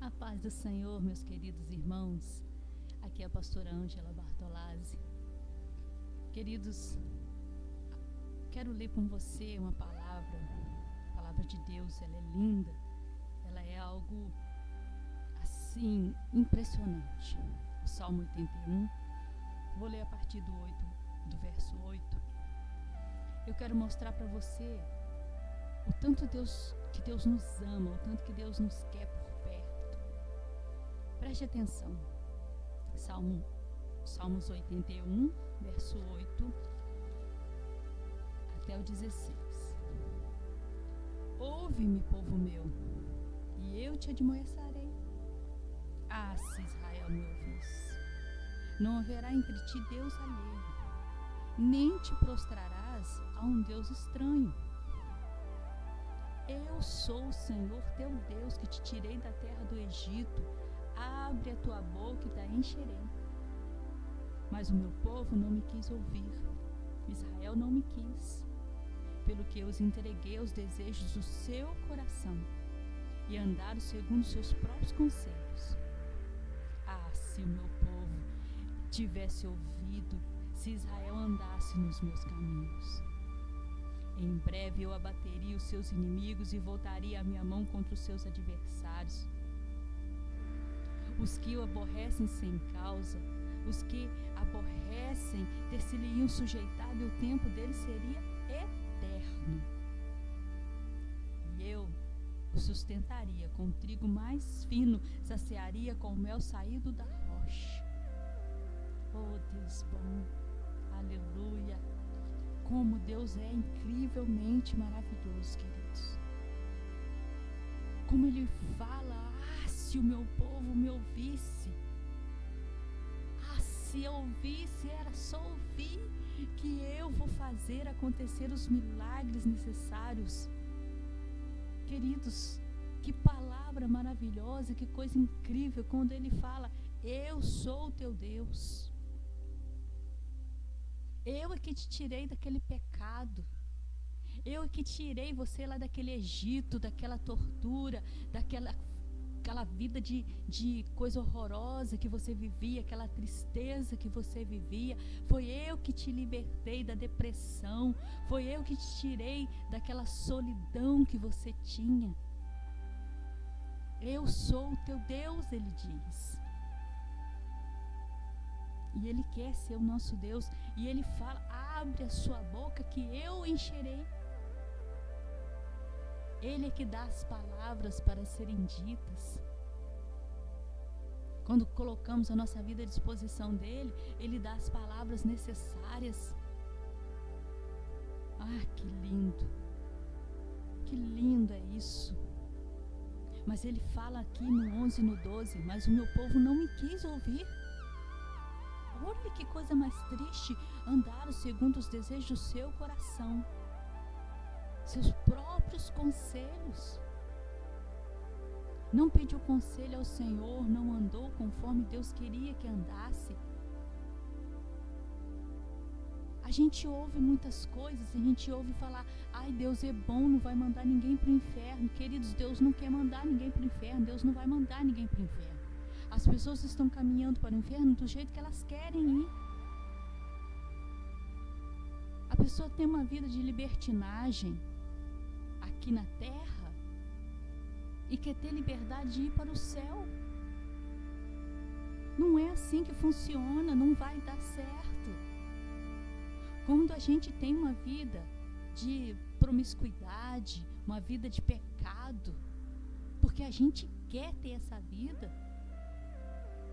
A paz do Senhor, meus queridos irmãos. Aqui é a pastora Ângela Bartolazzi. Queridos, quero ler com você uma palavra. A palavra de Deus, ela é linda. Ela é algo, assim, impressionante. O Salmo 81. Vou ler a partir do verso 8. Eu quero mostrar para você o tanto que Deus nos ama, o tanto que Deus nos quer por perto. Preste atenção. Salmos 81, verso 8 até o 16. Ouve-me, povo meu, e eu te admoestarei. Ah, se Israel me ouvisse, não haverá entre ti Deus alheio, nem te prostrarás a um Deus estranho. Eu sou o Senhor teu Deus, que te tirei da terra do Egito. Abre a tua boca e te encherei. Mas o meu povo não me quis ouvir, Israel não me quis, pelo que eu os entreguei aos desejos do seu coração, e andaram segundo os seus próprios conselhos. Ah, se o meu povo tivesse ouvido, se Israel andasse nos meus caminhos. Em breve eu abateria os seus inimigos e voltaria a minha mão contra os seus adversários. Os que o aborrecem sem causa, os que aborrecem ter-se-lhe sujeitado, e o tempo deles seria eterno. E eu o sustentaria com trigo mais fino, saciaria com mel saído da rocha. Oh, Deus bom, aleluia! Como Deus é incrivelmente maravilhoso, queridos. Como Ele fala, se o meu povo me ouvisse. Se eu ouvisse, era só ouvir, que eu vou fazer acontecer os milagres necessários. Queridos, que palavra maravilhosa, que coisa incrível, quando Ele fala, eu sou o teu Deus. Eu é que te tirei daquele pecado. Eu é que tirei você lá daquele Egito, daquela tortura, daquela vida de coisa horrorosa que você vivia, aquela tristeza que você vivia. Foi eu que te libertei da depressão. Foi eu que te tirei daquela solidão que você tinha. Eu sou o teu Deus, Ele diz. E Ele quer ser o nosso Deus. E Ele fala, abre a sua boca que eu encherei. Ele é que dá as palavras para serem ditas. Quando colocamos a nossa vida à disposição dEle, Ele dá as palavras necessárias. Ah, que lindo! Que lindo é isso! Mas Ele fala aqui no 11 e no 12, mas o meu povo não me quis ouvir. Olha que coisa mais triste, andaram segundo os desejos do seu coração, seus próprios conselhos. Não pediu conselho ao Senhor, não andou conforme Deus queria que andasse. A gente ouve muitas coisas, a gente ouve falar, ai, Deus é bom, não vai mandar ninguém para o inferno. Queridos, Deus não quer mandar ninguém para o inferno, Deus não vai mandar ninguém para o inferno. As pessoas estão caminhando para o inferno do jeito que elas querem ir. A pessoa tem uma vida de libertinagem aqui na terra e quer ter liberdade de ir para o céu. Não é assim que funciona, não vai dar certo. Quando a gente tem uma vida de promiscuidade, uma vida de pecado, porque a gente quer ter essa vida,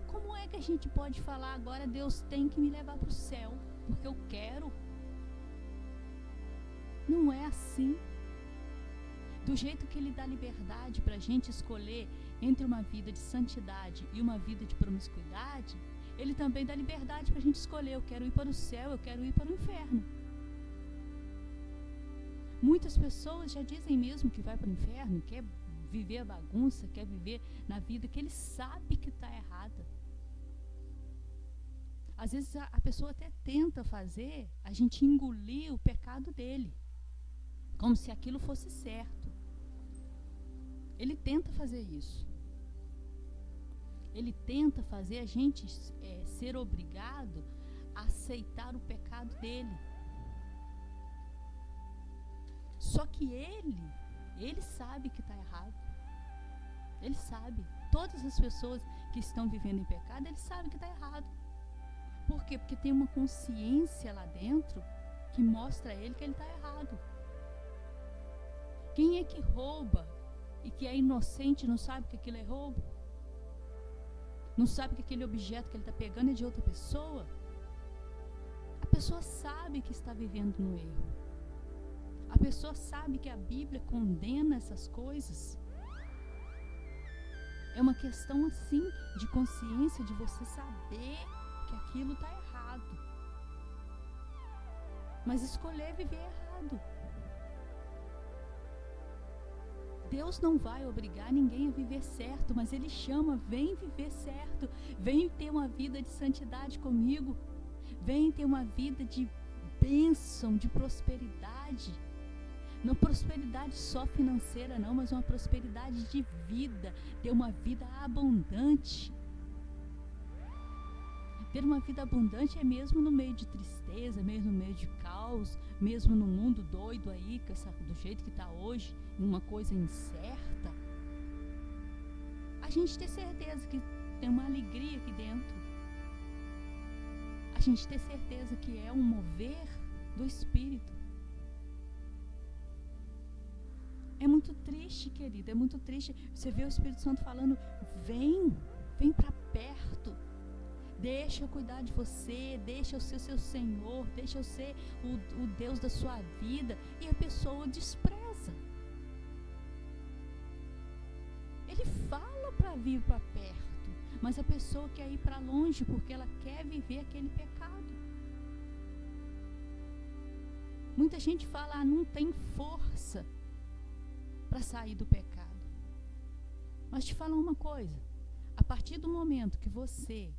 como é que a gente pode falar agora, Deus tem que me levar para o céu, porque eu quero? Não é assim. Do jeito que Ele dá liberdade para a gente escolher entre uma vida de santidade e uma vida de promiscuidade, Ele também dá liberdade para a gente escolher, eu quero ir para o céu, eu quero ir para o inferno. Muitas pessoas já dizem mesmo que vai para o inferno, quer viver a bagunça, quer viver na vida que ele sabe que está errada. Às vezes a pessoa até tenta fazer a gente engolir o pecado dele, como se aquilo fosse certo. Ele tenta fazer isso. Ele tenta fazer a gente ser obrigado a aceitar o pecado dele. Só que ele sabe que está errado. Ele sabe. Todas as pessoas que estão vivendo em pecado, ele sabe que está errado. Por quê? Porque tem uma consciência lá dentro que mostra a ele que ele está errado. Quem é que rouba e que é inocente não sabe que aquilo é roubo? Não sabe que aquele objeto que ele está pegando é de outra pessoa? A pessoa sabe que está vivendo no erro. A pessoa sabe que a Bíblia condena essas coisas. É uma questão assim de consciência, de você saber que aquilo está errado, mas escolher viver errado. Deus não vai obrigar ninguém a viver certo, mas Ele chama: vem viver certo, vem ter uma vida de santidade comigo, vem ter uma vida de bênção, de prosperidade. Não prosperidade só financeira não, mas uma prosperidade de vida, ter uma vida abundante. Ter uma vida abundante é mesmo no meio de tristeza, mesmo no meio de caos, mesmo no mundo doido aí, do jeito que está hoje, uma coisa incerta. A gente ter certeza que tem uma alegria aqui dentro. A gente ter certeza que é um mover do Espírito. É muito triste, querida, é muito triste. Você vê o Espírito Santo falando: vem para perto. Deixa eu cuidar de você, deixa eu ser seu Senhor, deixa eu ser o Deus da sua vida. E a pessoa despreza. Ele fala para vir para perto, mas a pessoa quer ir para longe porque ela quer viver aquele pecado. Muita gente fala: não tem força para sair do pecado. Mas te falar uma coisa: a partir do momento que você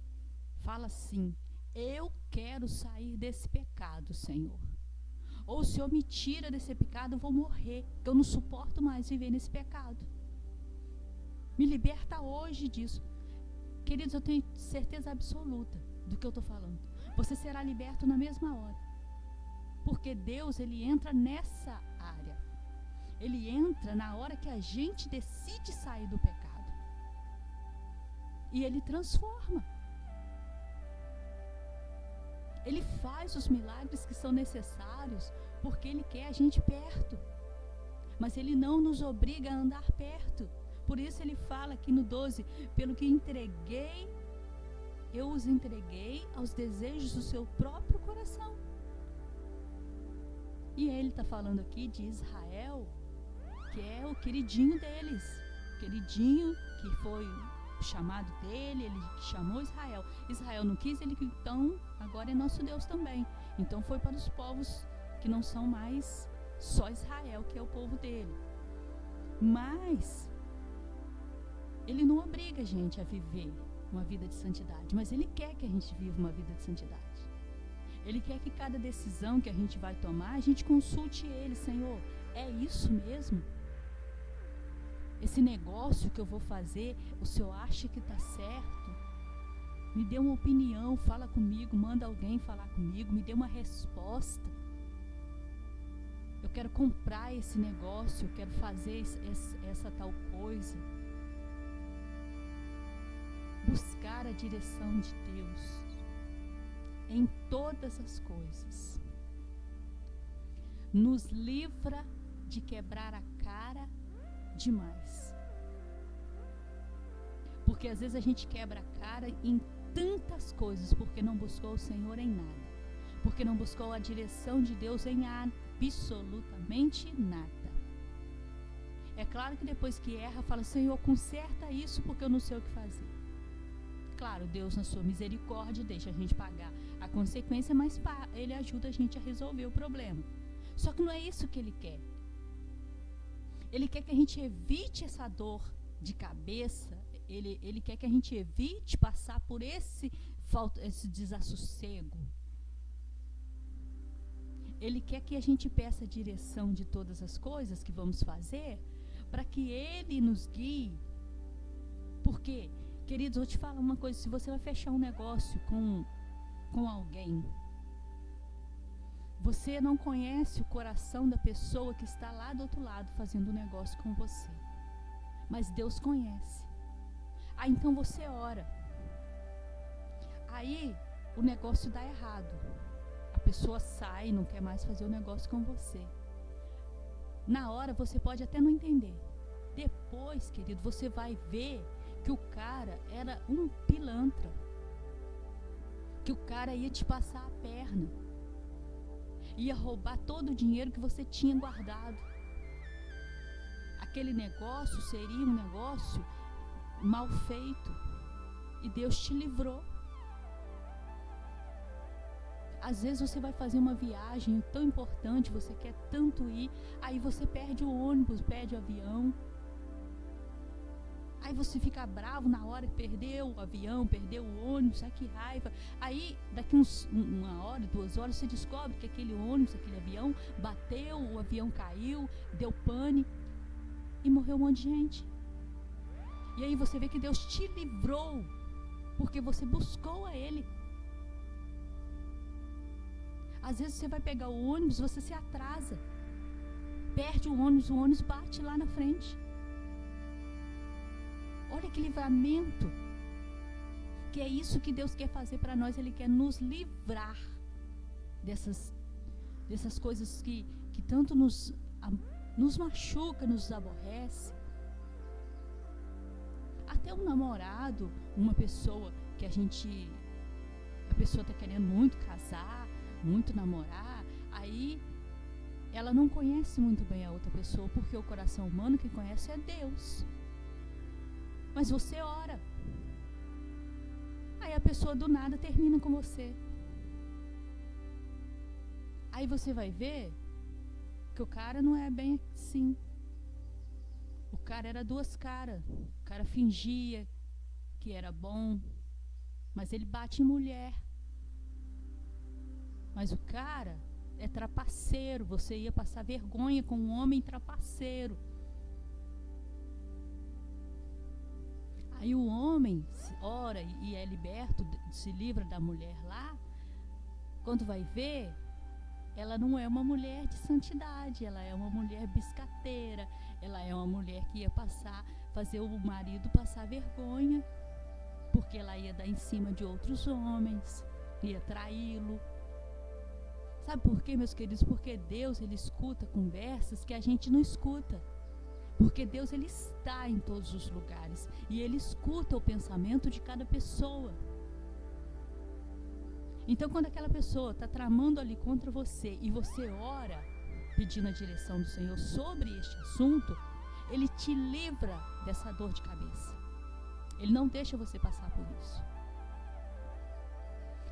fala assim: eu quero sair desse pecado, Senhor, ou se eu me tira desse pecado, eu vou morrer, eu não suporto mais viver nesse pecado, me liberta hoje disso. Queridos, eu tenho certeza absoluta do que eu estou falando. Você será liberto na mesma hora, porque Deus, Ele entra nessa área. Ele entra na hora que a gente decide sair do pecado. E Ele transforma. Ele faz os milagres que são necessários, porque Ele quer a gente perto. Mas Ele não nos obriga a andar perto. Por isso Ele fala aqui no 12: pelo que eu os entreguei aos desejos do seu próprio coração. E Ele está falando aqui de Israel, que é o queridinho deles, queridinho que foi o chamado dele, ele chamou Israel. Israel não quis, ele então agora é nosso Deus também. Então foi para os povos que não são mais só Israel, que é o povo dele. Mas Ele não obriga a gente a viver uma vida de santidade, mas Ele quer que a gente viva uma vida de santidade. Ele quer que cada decisão que a gente vai tomar, a gente consulte Ele: Senhor, é isso mesmo? Esse negócio que eu vou fazer, o Senhor acha que está certo? Me dê uma opinião, fala comigo, manda alguém falar comigo, me dê uma resposta. Eu quero comprar esse negócio, eu quero fazer essa tal coisa. Buscar a direção de Deus em todas as coisas nos livra de quebrar a cara demais. Porque às vezes a gente quebra a cara em tantas coisas porque não buscou o Senhor em nada, porque não buscou a direção de Deus em absolutamente nada. É claro que depois que erra, fala: Senhor, conserta isso porque eu não sei o que fazer. Claro, Deus na sua misericórdia deixa a gente pagar a consequência, mas Ele ajuda a gente a resolver o problema. Só que não é isso que Ele quer. Ele quer que a gente evite essa dor de cabeça. Ele quer que a gente evite passar por esse desassossego. Ele quer que a gente peça a direção de todas as coisas que vamos fazer, para que Ele nos guie. Porque Queridos, eu vou te falar uma coisa: se você vai fechar um negócio com alguém, você não conhece o coração da pessoa que está lá do outro lado fazendo o negócio com você, mas Deus conhece. Aí então você ora, aí o negócio dá errado, a pessoa sai, não quer mais fazer o negócio com você. Na hora você pode até não entender, depois, querido, você vai ver que o cara era um pilantra, que o cara ia te passar a perna, ia roubar todo o dinheiro que você tinha guardado. Aquele negócio seria um negócio mal feito, e Deus te livrou. Às vezes você vai fazer uma viagem tão importante, você quer tanto ir, aí você perde o ônibus, perde o avião. Aí você fica bravo na hora que perdeu o avião, perdeu o ônibus, ai que raiva. Aí daqui uma hora, 2 horas, você descobre que aquele ônibus, aquele avião bateu, o avião caiu, deu pane e morreu um monte de gente. E aí você vê que Deus te livrou porque você buscou a Ele. Às vezes você vai pegar o ônibus, você se atrasa, perde o ônibus bate lá na frente. Olha que livramento, que é isso que Deus quer fazer para nós. Ele quer nos livrar dessas coisas que tanto nos machuca, nos aborrece. Até um namorado, uma pessoa que a pessoa está querendo muito casar, muito namorar, aí ela não conhece muito bem a outra pessoa, porque o coração humano que conhece é Deus. Mas você ora, aí a pessoa do nada termina com você. Aí você vai ver que o cara não é bem assim. O cara era 2 caras. O cara fingia que era bom, mas ele bate em mulher. Mas o cara é trapaceiro. Você ia passar vergonha com um homem trapaceiro. Aí o homem ora e é liberto, se livra da mulher lá. Quando vai ver, ela não é uma mulher de santidade, ela é uma mulher biscateira, ela é uma mulher que ia fazer o marido passar vergonha, porque ela ia dar em cima de outros homens, ia traí-lo. Sabe por quê, meus queridos? Porque Deus, Ele escuta conversas que a gente não escuta. Porque Deus, Ele está em todos os lugares e Ele escuta o pensamento de cada pessoa. Então, quando aquela pessoa está tramando ali contra você e você ora pedindo a direção do Senhor sobre este assunto, Ele te livra dessa dor de cabeça. Ele não deixa você passar por isso.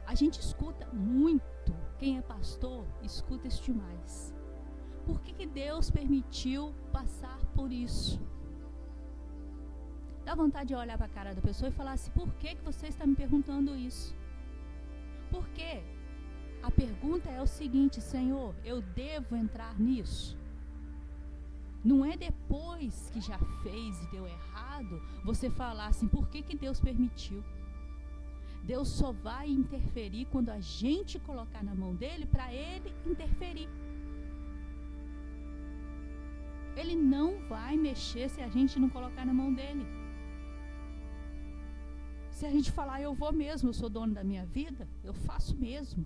A gente escuta muito, quem é pastor escuta isso demais. Por que Deus permitiu passar por isso? Dá vontade de olhar para a cara da pessoa e falar assim: por que você está me perguntando isso? Por quê? A pergunta é o seguinte: Senhor, eu devo entrar nisso? Não é depois que já fez e deu errado, você falar assim: por que Deus permitiu? Deus só vai interferir quando a gente colocar na mão dele para ele interferir. Ele não vai mexer se a gente não colocar na mão dele. Se a gente falar: eu vou mesmo, eu sou dono da minha vida, eu faço mesmo.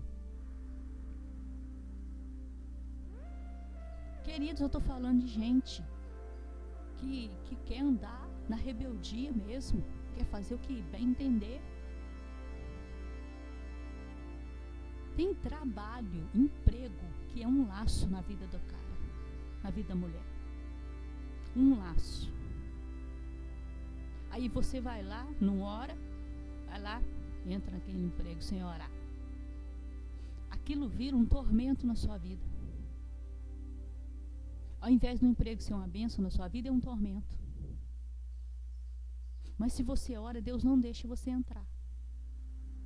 Queridos, eu estou falando de gente que quer andar na rebeldia mesmo, quer fazer o que bem entender. Tem trabalho, emprego, que é um laço na vida do cara, na vida da mulher. Um laço. Aí você vai lá, não ora, vai lá, entra naquele emprego sem orar. Aquilo vira um tormento na sua vida. Ao invés do emprego ser uma bênção na sua vida, é um tormento. Mas se você ora, Deus não deixa você entrar.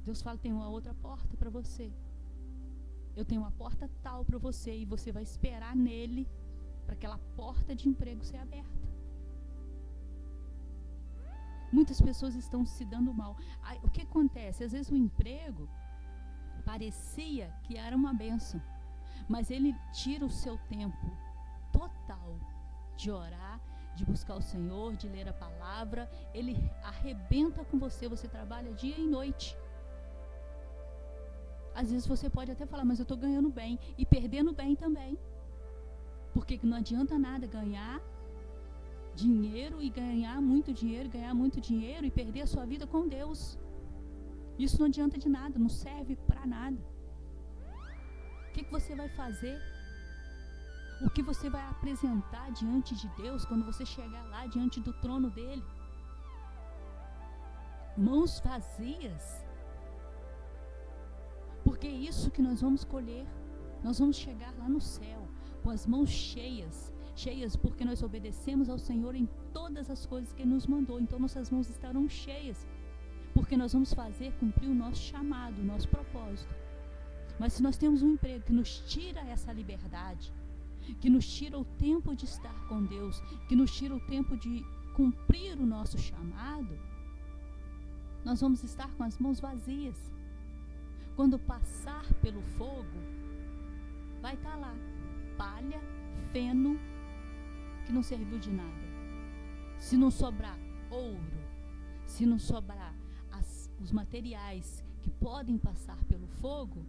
Deus fala: tem uma outra porta para você. Eu tenho uma porta tal para você, e você vai esperar nele para aquela porta de emprego ser aberta. Muitas pessoas estão se dando mal. Aí, o que acontece? Às vezes o emprego parecia que era uma bênção, mas ele tira o seu tempo total de orar, de buscar o Senhor, de ler a palavra. Ele arrebenta com você, você trabalha dia e noite. Às vezes você pode até falar, mas eu estou ganhando bem, e perdendo bem também. Porque não adianta nada ganhar dinheiro e ganhar muito dinheiro e perder a sua vida com Deus. Isso não adianta de nada, não serve para nada. O que você vai fazer? O que você vai apresentar diante de Deus quando você chegar lá diante do trono dele? Mãos vazias? Porque é isso que nós vamos colher. Nós vamos chegar lá no céu com as mãos cheias porque nós obedecemos ao Senhor em todas as coisas que Ele nos mandou. Então nossas mãos estarão cheias, porque nós vamos fazer cumprir o nosso chamado, o nosso propósito. Mas se nós temos um emprego que nos tira essa liberdade, que nos tira o tempo de estar com Deus, que nos tira o tempo de cumprir o nosso chamado, nós vamos estar com as mãos vazias. Quando passar pelo fogo, vai estar lá palha, feno, que não serviu de nada. Se não sobrar ouro, se não sobrar os materiais que podem passar pelo fogo,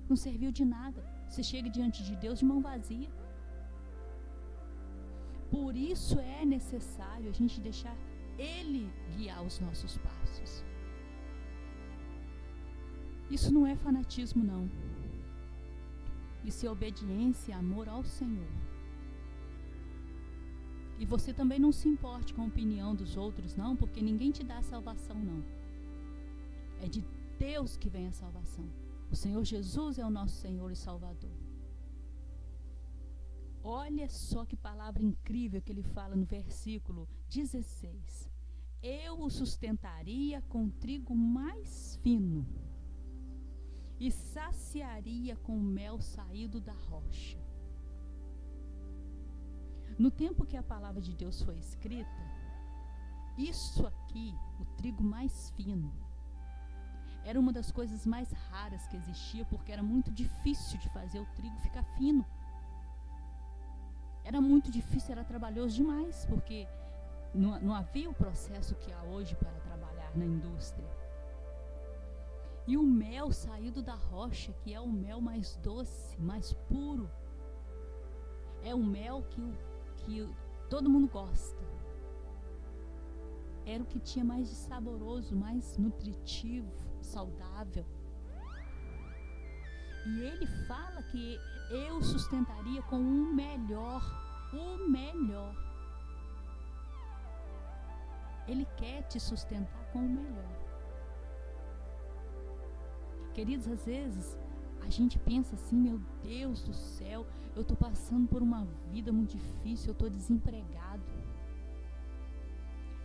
não serviu de nada. Você chega diante de Deus de mão vazia. Por isso é necessário a gente deixar Ele guiar os nossos passos. Isso não é fanatismo, não. Isso é obediência e amor ao Senhor. E você também não se importe com a opinião dos outros, não, porque ninguém te dá a salvação, não. É de Deus que vem a salvação. O Senhor Jesus é o nosso Senhor e Salvador. Olha só que palavra incrível que ele fala no versículo 16. Eu o sustentaria com trigo mais fino e saciaria com mel saído da rocha. No tempo que a palavra de Deus foi escrita, isso aqui, o trigo mais fino, era uma das coisas mais raras que existia, porque era muito difícil de fazer o trigo ficar fino. Era muito difícil, era trabalhoso demais, porque não havia o processo que há hoje para trabalhar na indústria. E o mel saído da rocha, que é o mel mais doce, mais puro, é o mel que todo mundo gosta. Era o que tinha mais de saboroso, mais nutritivo, saudável. E ele fala que eu sustentaria com o melhor. Ele quer te sustentar com o melhor. Queridos, às vezes a gente pensa assim, meu Deus do céu, eu estou passando por uma vida muito difícil, eu estou desempregado.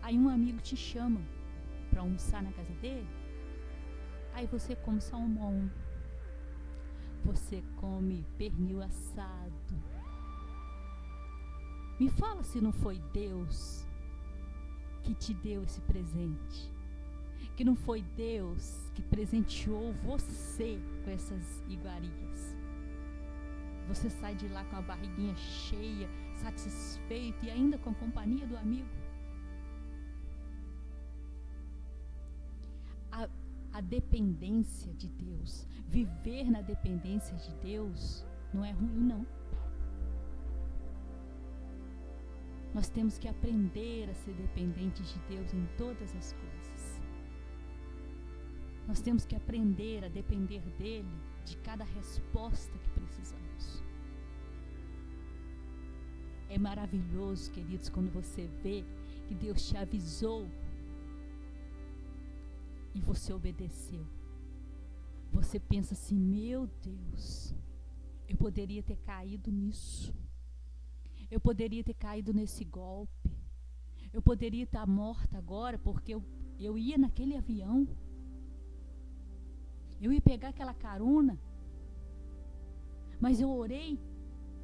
Aí um amigo te chama para almoçar na casa dele, aí você come salmão, você come pernil assado. Me fala se não foi Deus que te deu esse presente, que não foi Deus que presenteou você com essas iguarias. Você sai de lá com a barriguinha cheia, satisfeito e ainda com a companhia do amigo. A dependência de Deus, viver na dependência de Deus não é ruim, não. Nós temos que aprender a ser dependentes de Deus em todas as coisas. Nós temos que aprender a depender dele de cada resposta que precisamos. É maravilhoso, queridos, quando você vê que Deus te avisou e você obedeceu. Você pensa assim, meu Deus, eu poderia ter caído nisso. Eu poderia ter caído nesse golpe. Eu poderia estar morta agora porque eu ia naquele avião. Eu ia pegar aquela carona. Mas eu orei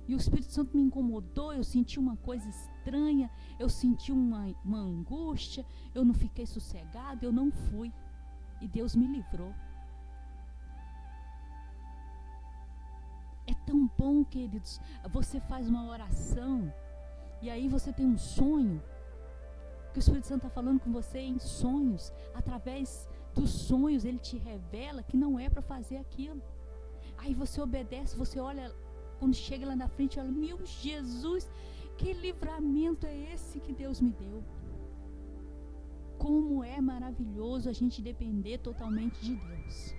E o Espírito Santo me incomodou, eu senti uma coisa estranha, eu senti uma angústia, eu não fiquei sossegado, eu não fui. E Deus me livrou. É tão bom, queridos, você faz uma oração e aí você tem um sonho, que o Espírito Santo está falando com você em sonhos. Através dos sonhos ele te revela que não é para fazer aquilo. Aí você obedece, você olha, quando chega lá na frente, olha, meu Jesus, que livramento é esse que Deus me deu. Como é maravilhoso a gente depender totalmente de Deus.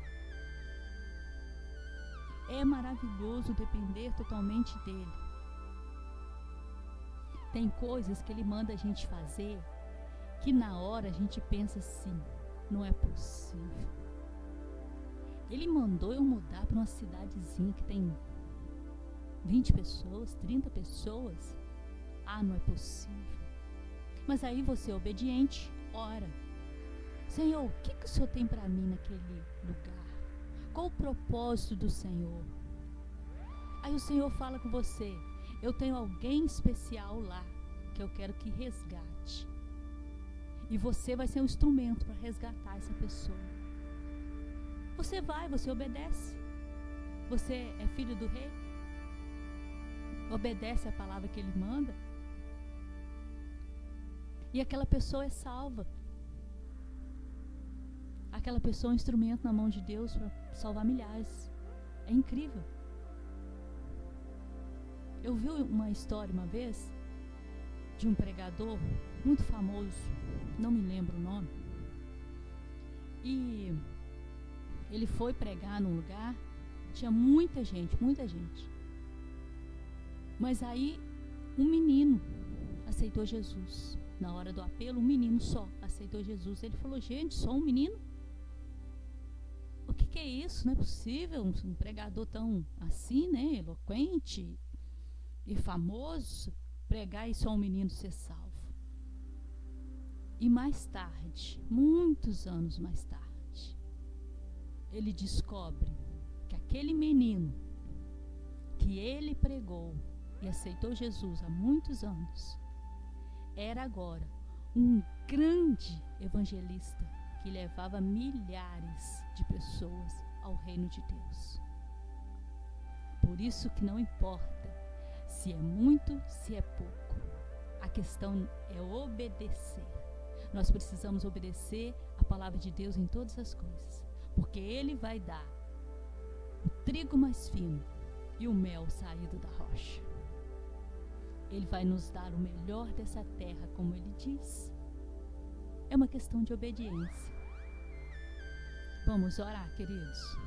É maravilhoso depender totalmente dele. Tem coisas que ele manda a gente fazer que na hora a gente pensa assim, não é possível. Ele mandou eu mudar para uma cidadezinha que tem 20 pessoas, 30 pessoas. Ah, não é possível. Mas aí você é obediente, ora. Senhor, o que o Senhor tem para mim naquele lugar? Qual o propósito do Senhor? Aí o Senhor fala com você, eu tenho alguém especial lá, que eu quero que resgate. E você vai ser um instrumento para resgatar essa pessoa. Você vai, você obedece. Você é filho do rei? Obedece a palavra que ele manda. E aquela pessoa é salva. Aquela pessoa é um instrumento na mão de Deus para salvar milhares. É incrível. Eu vi uma história uma vez de um pregador muito famoso, não me lembro o nome, e ele foi pregar num lugar, tinha muita gente, mas aí um menino aceitou Jesus. Na hora do apelo, um menino só aceitou Jesus. Ele falou, gente, só um menino? O que é isso? Não é possível um pregador tão assim, né, eloquente e famoso, pregar e só um menino ser salvo. E mais tarde, muitos anos mais tarde, ele descobre que aquele menino que ele pregou e aceitou Jesus há muitos anos, era agora um grande evangelista que levava milhares de pessoas ao reino de Deus. Por isso que não importa se é muito, se é pouco. A questão é obedecer. Nós precisamos obedecer a palavra de Deus em todas as coisas, porque Ele vai dar o trigo mais fino e o mel saído da rocha. Ele vai nos dar o melhor dessa terra, como Ele diz. É uma questão de obediência. Vamos orar, queridos.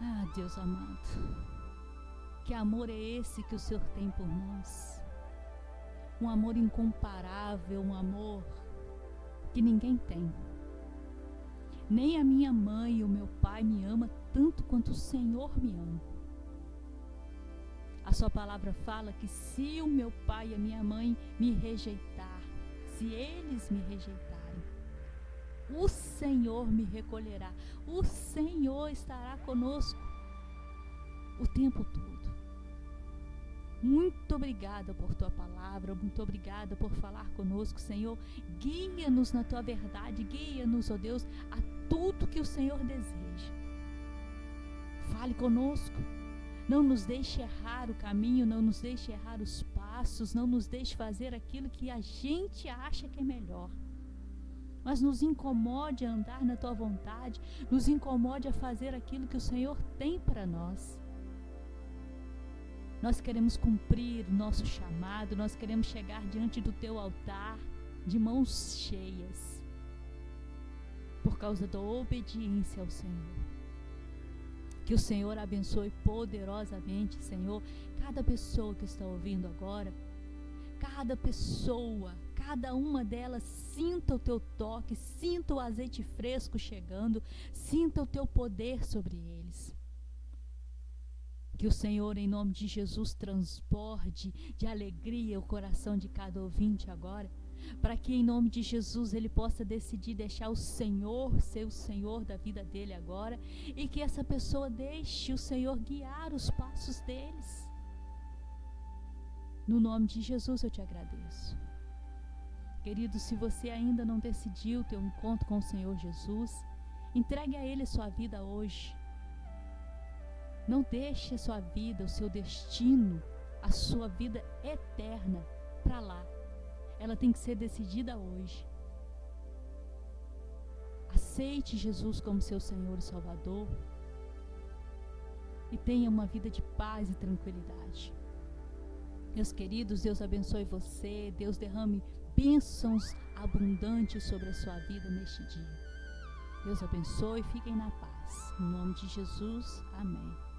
Ah, Deus amado, que amor é esse que o Senhor tem por nós? Um amor incomparável, um amor que ninguém tem. Nem a minha mãe e o meu pai me amam tanto quanto o Senhor me ama. A sua palavra fala que se o meu pai e a minha mãe me rejeitar, se eles me rejeitarem, o Senhor me recolherá. O Senhor estará conosco o tempo todo. Muito obrigada por tua palavra, muito obrigada por falar conosco, Senhor. Guia-nos na tua verdade, guia-nos, ó Deus, a tudo que o Senhor deseja. Fale conosco, não nos deixe errar o caminho, não nos deixe errar os passos, não nos deixe fazer aquilo que a gente acha que é melhor. Mas nos incomode a andar na tua vontade, nos incomode a fazer aquilo que o Senhor tem para nós. Nós queremos cumprir o nosso chamado, nós queremos chegar diante do teu altar de mãos cheias, por causa da obediência ao Senhor. Que o Senhor abençoe poderosamente, Senhor, cada pessoa que está ouvindo agora, cada pessoa, cada uma delas sinta o teu toque, sinta o azeite fresco chegando, sinta o teu poder sobre eles. Que o Senhor, em nome de Jesus, transborde de alegria o coração de cada ouvinte agora, para que em nome de Jesus ele possa decidir deixar o Senhor ser o Senhor da vida dele agora, e que essa pessoa deixe o Senhor guiar os passos deles. No nome de Jesus eu te agradeço. Querido, se você ainda não decidiu ter um encontro com o Senhor Jesus, entregue a Ele sua vida hoje. Não deixe a sua vida, o seu destino, a sua vida eterna para lá. Ela tem que ser decidida hoje. Aceite Jesus como seu Senhor e Salvador e tenha uma vida de paz e tranquilidade. Meus queridos, Deus abençoe você, Deus derrame bênçãos abundantes sobre a sua vida neste dia. Deus abençoe, fiquem na paz. Em nome de Jesus, amém.